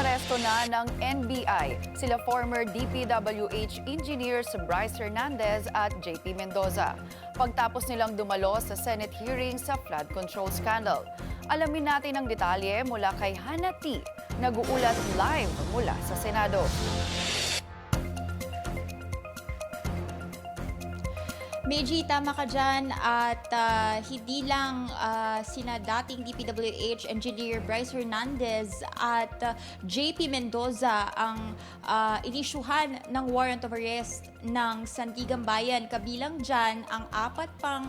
Inaresto na ng NBI sila former DPWH engineers Bryce Hernandez at JP Mendoza pagtapos nilang dumalo sa Senate hearing sa flood control scandal. Alamin natin ang detalye mula kay Hannah T. Nag-uulat live mula sa Senado. Meji, tama ka dyan at hindi lang sina dating DPWH engineer Bryce Hernandez at JP Mendoza ang inisyuhan ng warrant of arrest ng Sandigan Bayan. Kabilang dyan ang 4 pang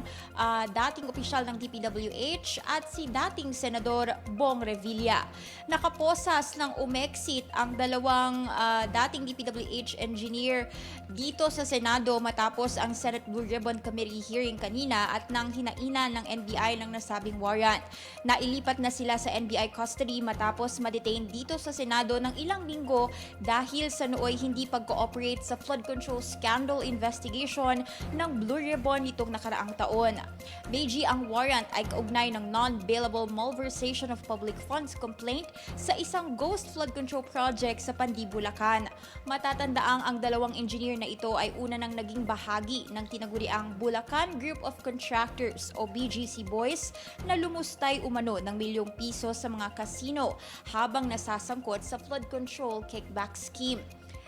dating opisyal ng DPWH at si dating Senador Bong Revilla. Nakaposas ng umexit ang dalawang dating DPWH engineer dito sa Senado matapos ang Senate Blue Ribbon Committee hearing kanina at nang hinainan ng NBI ng nasabing warrant. Nailipat na sila sa NBI custody matapos ma-detain dito sa Senado ng ilang linggo dahil sa nooy hindi pag-cooperate sa flood control scandal investigation ng Blue Ribbon nitong nakaraang taon. Meji, ang warrant ay kaugnay ng non-bailable malversation of public funds complaint sa isang ghost flood control project sa Pandi, Bulacan. Matatandaang ang dalawang engineer na ito ay una nang naging bahagi ng tinaguriang Bulacan Group of Contractors o BGC Boys na lumustay umano ng milyong piso sa mga kasino habang nasasangkot sa flood control kickback scheme.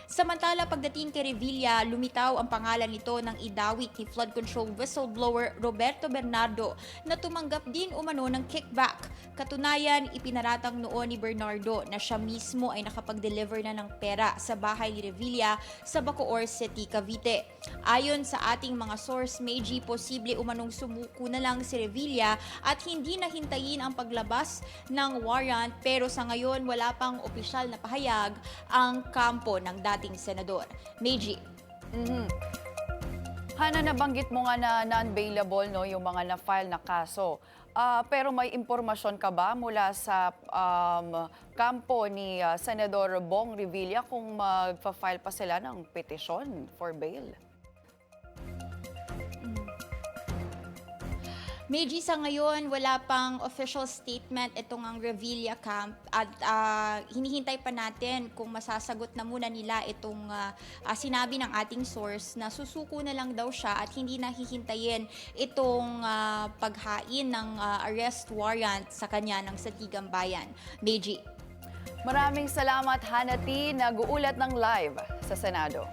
Samantala, pagdating kay Revilla, lumitaw ang pangalan nito ng idawit ni flood control whistleblower Roberto Bernardo na tumanggap din umano ng kickback. Katunayan, ipinaratang noon ni Bernardo na siya mismo ay nakapag-deliver na ng pera sa bahay ni Revilla sa Bacoor City, Cavite. Ayon sa ating mga source, Meiji, posible umanong sumuko na lang si Revilla at hindi na hintayin ang paglabas ng warrant, pero sa ngayon wala pang opisyal na pahayag ang kampo ng dating senador. Meiji. Hana, nabanggit mo nga na non-bailable yung mga na-file na kaso. Pero may impormasyon ka ba mula sa kampo ni Senador Bong Revilla kung magpa-file pa sila ng petisyon for bail? Meiji, sa ngayon, wala pang official statement itong ang Revilla camp at hinihintay pa natin kung masasagot na muna nila itong sinabi ng ating source na susuko na lang daw siya at hindi na hihintayin itong paghain ng arrest warrant sa kanya ng Sandigan Bayan. Meiji. Maraming salamat, Hannah T. Nag-uulat ng live sa Senado.